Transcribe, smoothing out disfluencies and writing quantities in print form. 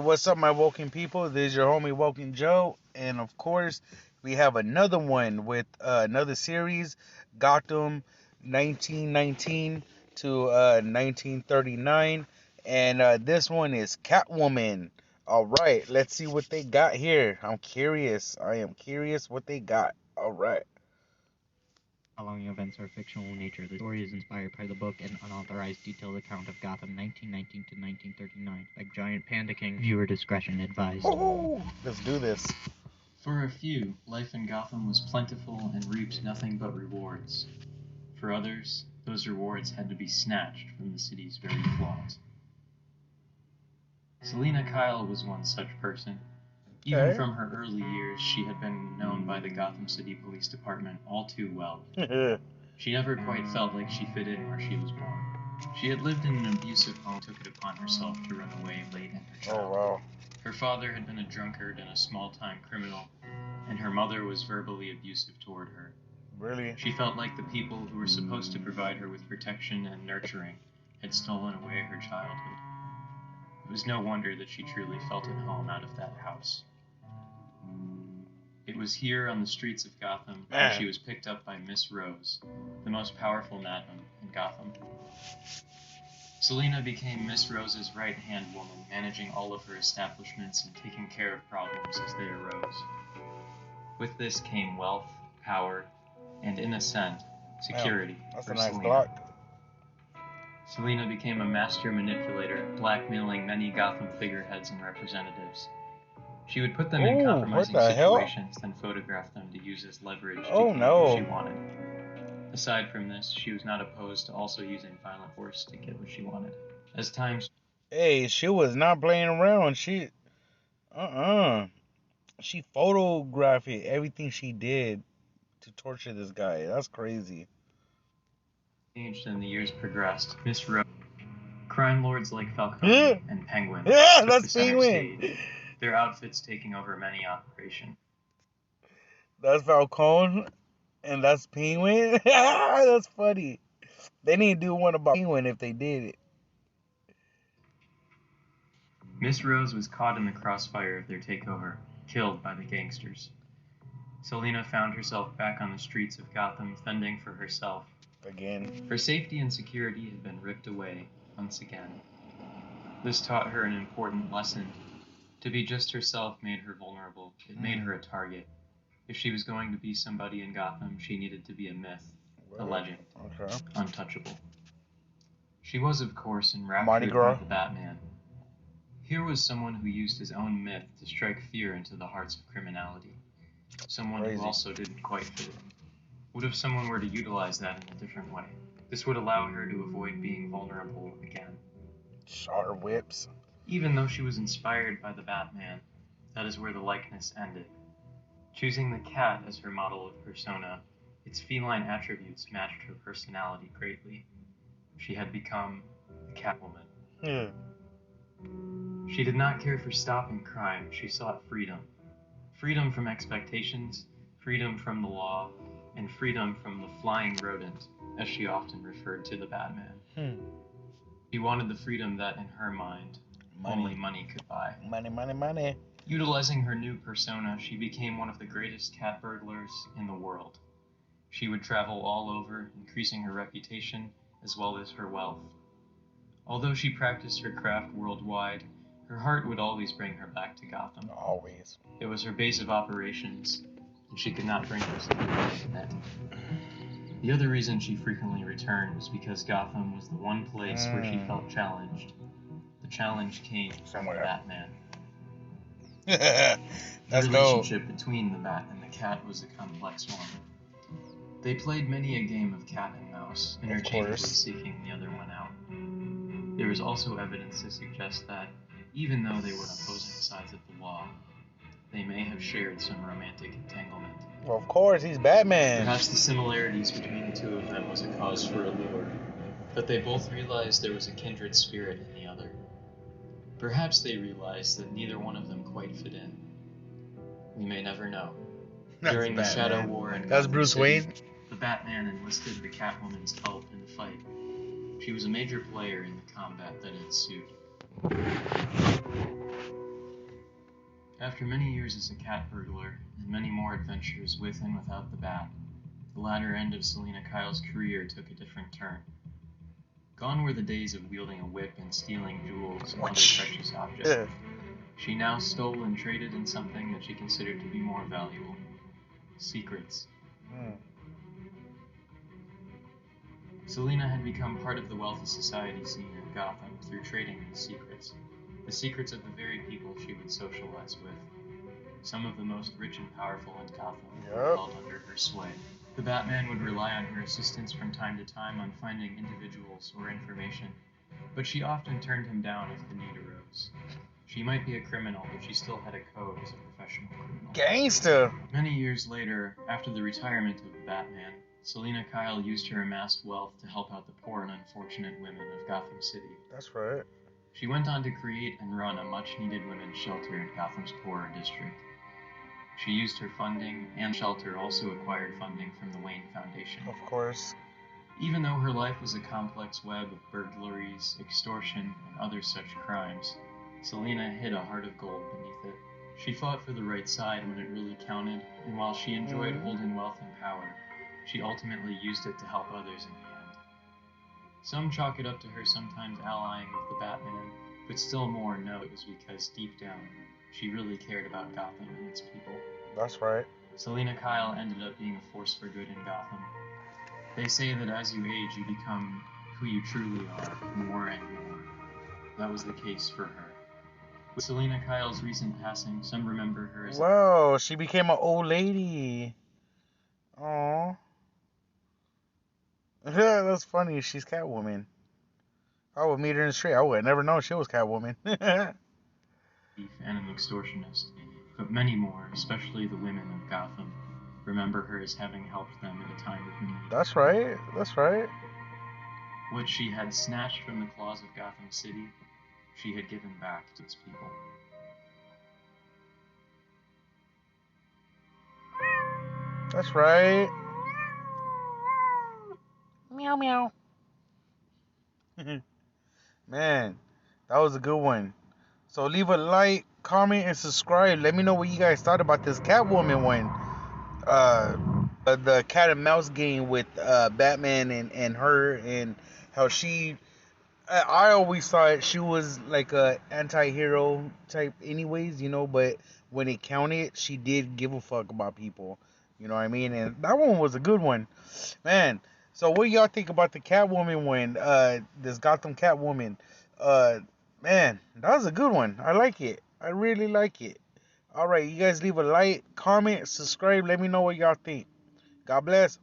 what's up, my Woken people? This is your homie Woken Joe, and of course, we have another one with another series, Gotham 1919 to 1939, and this one is Catwoman. All right, let's see what they got here. I'm curious. I am curious what they got. All right. Following events are fictional in nature. The story is inspired by the book An Unauthorized Detailed Account of Gotham 1919 to 1939 by Giant Panda King. Viewer discretion advised. Ooh, let's do this. For a few, life in Gotham was plentiful and reaped nothing but rewards. For others, those rewards had to be snatched from the city's very flaws. Selina Kyle was one such person. Even from her early years, she had been known by the Gotham City Police Department all too well. She never quite felt like she fit in where she was born. She had lived in an abusive home, took it upon herself to run away late in her childhood. Oh, wow. Her father had been a drunkard and a small-time criminal, and her mother was verbally abusive toward her. Really? She felt like the people who were supposed to provide her with protection and nurturing had stolen away her childhood. It was no wonder that she truly felt at home out of that house. It was here on the streets of Gotham that she was picked up by Miss Rose, the most powerful madam in Gotham. Selina became Miss Rose's right-hand woman, managing all of her establishments and taking care of problems as they arose. With this came wealth, power, and in a sense, security. That's for a nice Selina. Glock. Selina became a master manipulator, blackmailing many Gotham figureheads and representatives. She would put them in compromising situations, then photograph them to use as leverage to get what she wanted. Aside from this, she was not opposed to also using violent force to get what she wanted. As times... Hey, she was not playing around. She photographed everything she did to torture this guy. That's crazy. changed and the years progressed. Miss Rose, crime lords like Falcone and Penguin took that's the center Penguin. stage, their outfits taking over many operations. That's Falcone, and that's Penguin. That's funny. They need to do one about Penguin if they did it. Miss Rose was caught in the crossfire of their takeover, killed by the gangsters. Selina found herself back on the streets of Gotham, fending for herself. Again. Her safety and security had been ripped away, once again. This taught her an important lesson. To be just herself made her vulnerable. It made her a target. If she was going to be somebody in Gotham, she needed to be a myth, a legend, untouchable. She was, of course, enraptured by the Batman. Here was someone who used his own myth to strike fear into the hearts of criminality. Someone who also didn't quite fit in. What if someone were to utilize that in a different way? This would allow her to avoid being vulnerable again. Sharp whips. Even though she was inspired by the Batman, that is where the likeness ended. Choosing the cat as her model of persona, its feline attributes matched her personality greatly. She had become the Catwoman. She did not care for stopping crime. She sought freedom. Freedom from expectations, freedom from the law, and freedom from the flying rodent, as she often referred to the Batman. She wanted the freedom that, in her mind, only money could buy. Money, money, money. Utilizing her new persona, she became one of the greatest cat burglars in the world. She would travel all over, increasing her reputation as well as her wealth. Although she practiced her craft worldwide, her heart would always bring her back to Gotham. Always. It was her base of operations, and she could not bring herself away from it. The other reason she frequently returned was because Gotham was the one place where she felt challenged. The challenge came from the Batman. The relationship between the Bat and the Cat was a complex one. They played many a game of cat and mouse, interchangeably seeking the other one out. There was also evidence to suggest that, even though they were opposing sides of the law, they may have shared some romantic entanglement. Well, of course, he's Batman. Perhaps the similarities between the two of them was a cause for allure, but they both realized there was a kindred spirit in the other. Perhaps they realized that neither one of them quite fit in. We may never know. During the Shadow War in That's Bruce Wayne. The Batman enlisted the Catwoman's help in the fight. She was a major player in the combat that ensued. After many years as a cat burglar, and many more adventures with and without the bat, the latter end of Selina Kyle's career took a different turn. Gone were the days of wielding a whip and stealing jewels and other precious objects. She now stole and traded in something that she considered to be more valuable: secrets. Selina had become part of the wealthy society scene in Gotham through trading in secrets. The secrets of the very people she would socialize with. Some of the most rich and powerful in Gotham were held under her sway. The Batman would rely on her assistance from time to time on finding individuals or information, but she often turned him down if the need arose. She might be a criminal, but she still had a code as a professional criminal. Gangsta! Many years later, after the retirement of the Batman, Selina Kyle used her amassed wealth to help out the poor and unfortunate women of Gotham City. That's right. She went on to create and run a much-needed women's shelter in Gotham's poorer district. She used her funding, and shelter also acquired funding from the Wayne Foundation. Of course. Even though her life was a complex web of burglaries, extortion, and other such crimes, Selina hid a heart of gold beneath it. She fought for the right side when it really counted, and while she enjoyed holding wealth and power, she ultimately used it to help others in the end. Some chalk it up to her sometimes allying with the Batman, but still more know it was because deep down, she really cared about Gotham and its people. That's right. Selina Kyle ended up being a force for good in Gotham. They say that as you age, you become who you truly are, more and more. That was the case for her. With Selina Kyle's recent passing, some remember her as... Wow, she became an old lady. Aww. Yeah, that's funny. She's Catwoman. I would meet her in the street. I would have never known she was Catwoman. and an extortionist, but many more, especially the women of Gotham, remember her as having helped them at a time of need. That's right. That's right. What she had snatched from the claws of Gotham City, she had given back to its people. That's right. Meow meow. Man, that was a good one. So leave a like, comment, and subscribe. Let me know what you guys thought about this Catwoman one. The cat and mouse game with Batman and her, and how she... I always thought she was like a anti-hero type anyways, you know, but when it counted, she did give a fuck about people. You know what I mean? And that one was a good one. Man, so what do y'all think about the Catwoman one? This Gotham Catwoman. Man, that was a good one. I like it. I really like it. Alright, you guys leave a like, comment, subscribe. Let me know what y'all think. God bless.